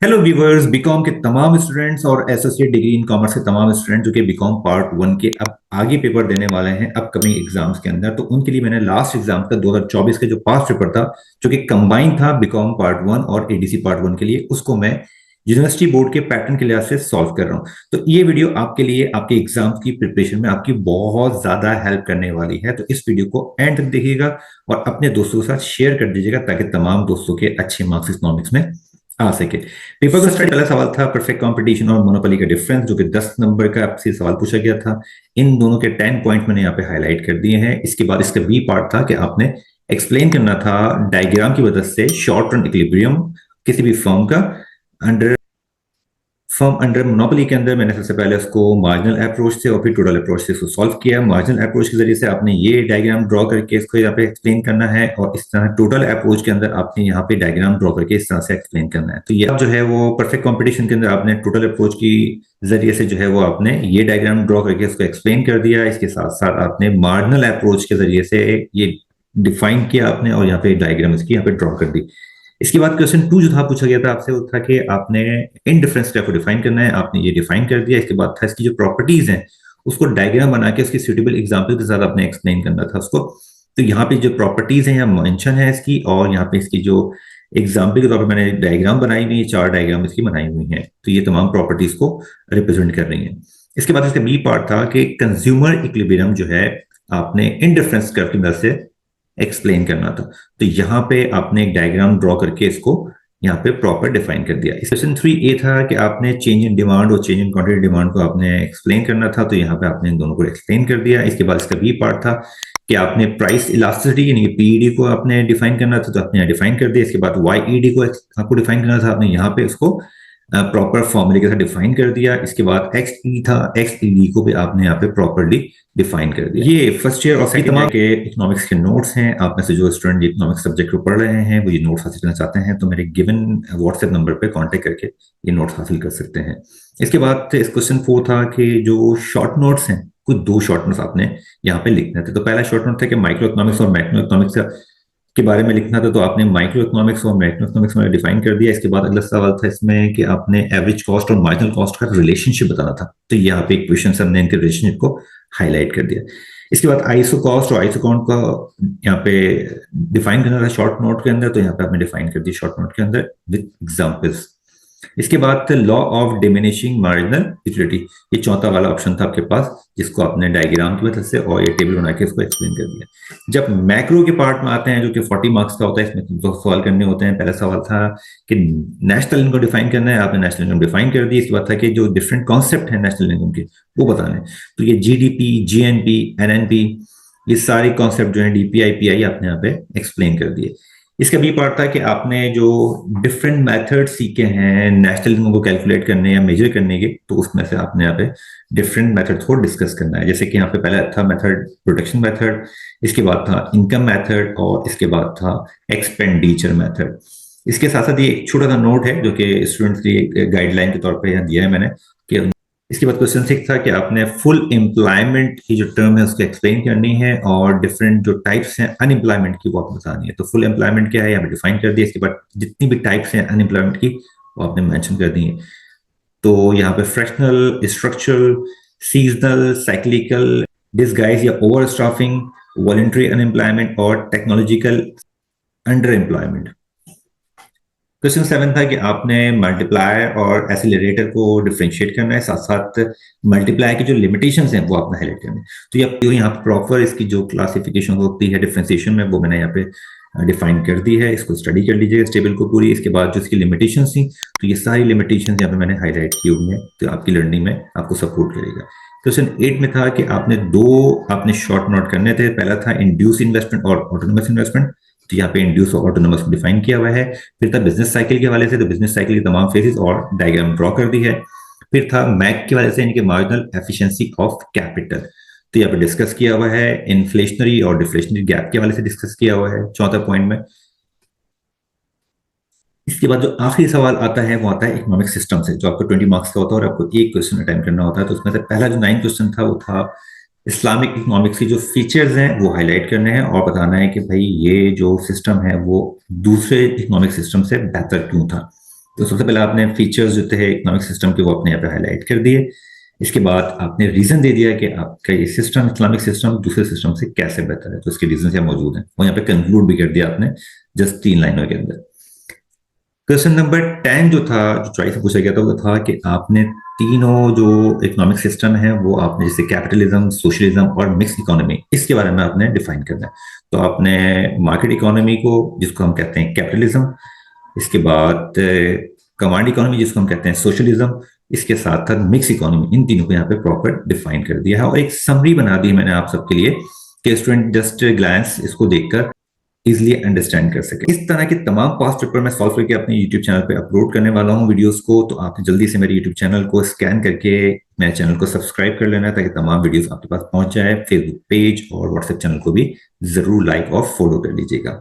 Hello viewers, BCom के तमाम students और एसोसिएट डिग्री इन कॉमर्स के तमाम स्टूडेंट जो कि बीकॉम पार्ट वन के अब आगे पेपर देने वाले हैं अपकमिंग एग्जाम्स के अंदर, तो उनके लिए मैंने लास्ट एग्जाम का 2024 का जो पास्ट पेपर था जो कि कंबाइन था बीकॉम पार्ट वन और एडीसी पार्ट वन के लिए, उसको मैं यूनिवर्सिटी बोर्ड के पैटर्न के लिहाज से सॉल्व कर रहा हूँ। तो ये वीडियो आपके लिए आपके एग्जाम की प्रिपरेशन में आपकी बहुत ज्यादा हेल्प करने वाली है, तो इस वीडियो को एंड तक देखिएगा और अपने दोस्तों के साथ शेयर कर दीजिएगा ताकि तमाम दोस्तों के अच्छे मार्क्स इकोनॉमिक्स में आ सके। पेपर का स्टडी पहला सवाल था परफेक्ट कंपटीशन और मोनोपोली का डिफरेंस, जो कि 10 नंबर का आपसे सवाल पूछा गया था। इन दोनों के 10 पॉइंट मैंने यहाँ पे हाईलाइट कर दिए हैं। इसके बाद इसका बी पार्ट था कि आपने एक्सप्लेन करना था डायग्राम की मदद से शॉर्ट रन इक्विलिब्रियम किसी भी फर्म अंडर मोनोपोली के अंदर। मैंने सबसे पहले उसको मार्जिनल अप्रोच से और फिर टोटल अप्रोच से इसको सॉल्व किया। मार्जिनल अप्रोच के जरिए से आपने ये डायग्राम ड्रॉ करके इसको यहाँ पे एक्सप्लेन करना है, और इस तरह टोटल अप्रोच के अंदर आपने यहाँ पे डायग्राम ड्रॉ करके इस तरह से एक्सप्लेन करना है। तो ये जो है वो परफेक्ट कॉम्पिटिशन के अंदर आपने टोटल अप्रोच की जरिए से जो है वो आपने ये डायग्राम ड्रॉ करके उसको एक्सप्लेन कर दिया। इसके साथ साथ आपने मार्जिनल अप्रोच के जरिए से ये डिफाइन किया आपने और यहाँ पे डायग्राम इसकी यहाँ पे ड्रॉ कर दी। इसके बाद क्वेश्चन टू जो था पूछा गया था आपसे, वो था कि आपने इनडिफरेंस ग्राफ को डिफाइन करना है। आपने ये डिफाइन कर दिया। इसके बाद था इसकी जो प्रॉपर्टीज हैं उसको डायग्राम बना के उसकी सूटेबल एग्जांपल के साथ आपने एक्सप्लेन करना था उसको। तो यहाँ पे जो प्रॉपर्टीज हैं यहाँ मेंशन है इसकी, और यहाँ पे इसकी जो एग्जाम्पल के तौर पर मैंने डायग्राम बनाई हुई है, 4 डायग्राम इसकी बनाई हुई है। तो ये तमाम प्रॉपर्टीज को रिप्रेजेंट कर रही है। इसके बाद इसका बी पार्ट था कि कंज्यूमर इक्विलिब्रियम जो है आपने इनडिफरेंस कर्व की मदद से एक्सप्लेन करना था। तो यहाँ पे आपने एक डायग्राम ड्रॉ करके इसको यहाँ पे प्रॉपर डिफाइन कर दिया। क्वेश्चन 3A था कि आपने चेंज इन डिमांड और चेंज इन क्वांटिटी डिमांड को आपने एक्सप्लेन करना था। तो यहाँ पे आपने इन दोनों को एक्सप्लेन कर दिया। इसके बाद इसका बी पार्ट था कि आपने प्राइस इलास्टिसिटी यानी पीईडी को आपने डिफाइन करना था, तो आपने यहाँ डिफाइन कर दिया। इसके बाद वाईईडी को आपको डिफाइन करना था, आपने यहाँ पे उसको प्रॉपर फॉर्मूले के साथ डिफाइन कर दिया। इसके बाद एक्स ई था, एक्स ई को भी आपने यहाँ पे प्रॉपरली डिफाइन कर दिया। ये फर्स्ट ईयर और सेकंड ईयर के इकोनॉमिक्स के नोट्स हैं। आप में से जो स्टूडेंट इकोनॉमिक्स सब्जेक्ट को पढ़ रहे हैं वो ये नोट्स हासिल करना चाहते हैं तो मेरे गिवन व्हाट्सएप नंबर पे कांटेक्ट करके ये नोट्स हासिल कर सकते हैं। इसके बाद इस क्वेश्चन 4 था कि जो शॉर्ट नोट्स हैं, कुछ 2 शॉर्ट नोट्स आपने यहाँ पे लिखने थे। तो पहला शॉर्ट नोट था कि माइक्रो इकोनॉमिक्स और मैक्रो इकोनॉमिक्स के बारे में लिखना था। तो आपने माइक्रो इकोनॉमिक्स और मैक्रो इकोनॉमिक्स में डिफाइन कर दिया। इसके बाद अगला सवाल था इसमें कि आपने एवरेज कॉस्ट और मार्जिनल कॉस्ट का रिलेशनशिप बताना था। तो यहाँ पे इक्वेशन से हमने इनके रिलेशनशिप को हाईलाइट कर दिया। इसके बाद आईसो कॉस्ट और आईसो काउंट का यहाँ पे डिफाइन करना था शॉर्ट नोट के अंदर। तो यहाँ पे आपने डिफाइन कर दिया शॉर्ट नोट के अंदर विद एग्जांपल्स। इसके बाद law of diminishing marginal utility, ये चौथा वाला ऑप्शन था आपके पास, जिसको आपने डायग्राम की मदद से और ये टेबल बना के इसको एक्सप्लेन कर दिया। जब मैक्रो के पार्ट में आते हैं जो कि 40 मार्क्स का होता है, इसमें 2 सवाल करने होते हैं। पहला सवाल था कि नेशनल इनकम डिफाइन करना है, आपने नेशनल इनकम डिफाइन कर दी। इसके बाद था कि जो डिफरेंट कॉन्सेप्ट है नेशनल इनकम के वो बताने। तो ये जीडीपी, जीएनपी, एनएनपी, ये सारे कॉन्सेप्ट जो है डीपीआई, पीआई आपने यहाँ पे एक्सप्लेन कर दिए। इसका भी पार्ट था कि आपने जो डिफरेंट मेथड सीखे हैं नेशनल इनकम को कैलकुलेट करने या मेजर करने के, तो उसमें से आपने यहाँ पे डिफरेंट मेथड को डिस्कस करना है। जैसे कि यहाँ पे पहला था मेथड प्रोडक्शन मेथड, इसके बाद था इनकम मेथड, और इसके बाद था एक्सपेंडिचर मेथड। इसके साथ साथ ये एक छोटा सा नोट है जो कि स्टूडेंट्स के लिए गाइडलाइन के तौर पर यहाँ दिया है मैंने कि इसके बाद क्वेश्चन 6 था कि आपने फुल एम्प्लॉयमेंट की जो टर्म है उसको एक्सप्लेन करनी है और डिफरेंट जो टाइप्स हैं अनएम्प्लॉयमेंट की वो आपको बतानी है। तो फुल एम्प्लॉयमेंट क्या है यहाँ पे डिफाइन कर दिया। इसके बाद जितनी भी टाइप्स हैं अनएम्प्लॉयमेंट की वो आपने मेंशन कर दी है। तो यहाँ पे fractional, structural, seasonal, cyclical, disguise या ओवर स्टाफिंग, वॉलंटरी अनएम्प्लॉयमेंट और टेक्नोलॉजिकल अंडर एम्प्लॉयमेंट। क्वेश्चन 7 था कि आपने मल्टीप्लायर और एसिलरेटर को डिफरेंशिएट करना है, साथ साथ मल्टीप्लायर की जो लिमिटेशंस हैं वो आपने हाईलाइट करनी है। तो यहाँ प्रॉपर इसकी जो क्लासिफिकेशन होती है डिफरेंशिएशन में वो मैंने यहाँ पे डिफाइन कर दी है। इसको स्टडी कर लीजिएगा इस टेबल को पूरी। इसके बाद जो इसकी लिमिटेशंस थी तो ये सारी लिमिटेशंस यहाँ पे मैंने हाईलाइट की हुई है, तो आपकी लर्निंग में आपको सपोर्ट करेगा। क्वेश्चन 8 में था कि आपने शॉर्ट नोट करने थे। पहला था इंड्यूस इन्वेस्टमेंट और ऑटोनोमस इन्वेस्टमेंट, तो यहाँ पे इंड्यूस और ऑटोनोमस को डिफाइन किया हुआ है। फिर था बिजनेस साइकिल के हवाले से, तो बिजनेस साइकिल की तमाम फेजेस और डायग्राम ड्रॉ कर दी है। फिर था मैक के हवाले से इनके मार्जिनल एफिशिएंसी ऑफ कैपिटल, तो यहाँ पे डिस्कस किया हुआ है। इन्फ्लेशनरी और डिफ्लेशनरी गैप के हवाले से डिस्कस किया हुआ है चौथा पॉइंट में। इसके बाद जो आखिरी सवाल आता है वो आता है इकोनॉमिक सिस्टम से, जो आपको 20 मार्क्स का होता है और आपको एक क्वेश्चन अटेम्प्ट करना होता है। तो उसमें से पहला जो 9 क्वेश्चन था वो था इस्लामिक इकोनॉमिक्स की जो फीचर्स हैं वो हाईलाइट करने हैं और बताना है कि भाई ये जो सिस्टम है वो दूसरे इकोनॉमिक सिस्टम से बेहतर क्यों था। तो सबसे पहले आपने फीचर्स जो थे इकोनॉमिक सिस्टम के वो अपने यहाँ पे हाईलाइट कर दिए। इसके बाद आपने रीजन दे दिया कि आपका ये सिस्टम इस्लामिक सिस्टम दूसरे सिस्टम से कैसे बेहतर है, तो इसके रीजन यहाँ मौजूद हैं और यहाँ पे कंक्लूड भी कर दिया आपने जस्ट 3 लाइनों के अंदर। क्वेश्चन नंबर 10 जो था, जो चॉइस पूछा गया था, वो था कि आपने तीनों जो इकोनॉमिक सिस्टम है वो आपने जैसे कैपिटलिज्म, सोशलिज्म और मिक्स इकोनॉमी, इसके बारे में आपने डिफाइन करना है। तो आपने मार्केट इकोनॉमी को, जिसको हम कहते हैं कैपिटलिज्म, इसके बाद कमांड इकोनॉमी जिसको हम कहते हैं सोशलिज्म, इसके साथ साथ मिक्स इकोनॉमी, इन तीनों को यहाँ पे प्रॉपर डिफाइन कर दिया है और एक समरी बना दी मैंने आप सबके लिए कि स्टूडेंट जस्ट ग्लैंस इसको देखकर इजीली अंडरस्टैंड कर सके। इस तरह के तमाम पास्ट पेपर मैं सॉल्व करके अपने यूट्यूब चैनल पे अपलोड करने वाला हूँ वीडियोस को, तो आपने जल्दी से मेरे यूट्यूब चैनल को स्कैन करके मेरे चैनल को सब्सक्राइब कर लेना ताकि तमाम वीडियोस आपके पास पहुंच जाए। फेसबुक पेज और व्हाट्सएप चैनल को भी जरूर लाइक और फॉलो कर लीजिएगा।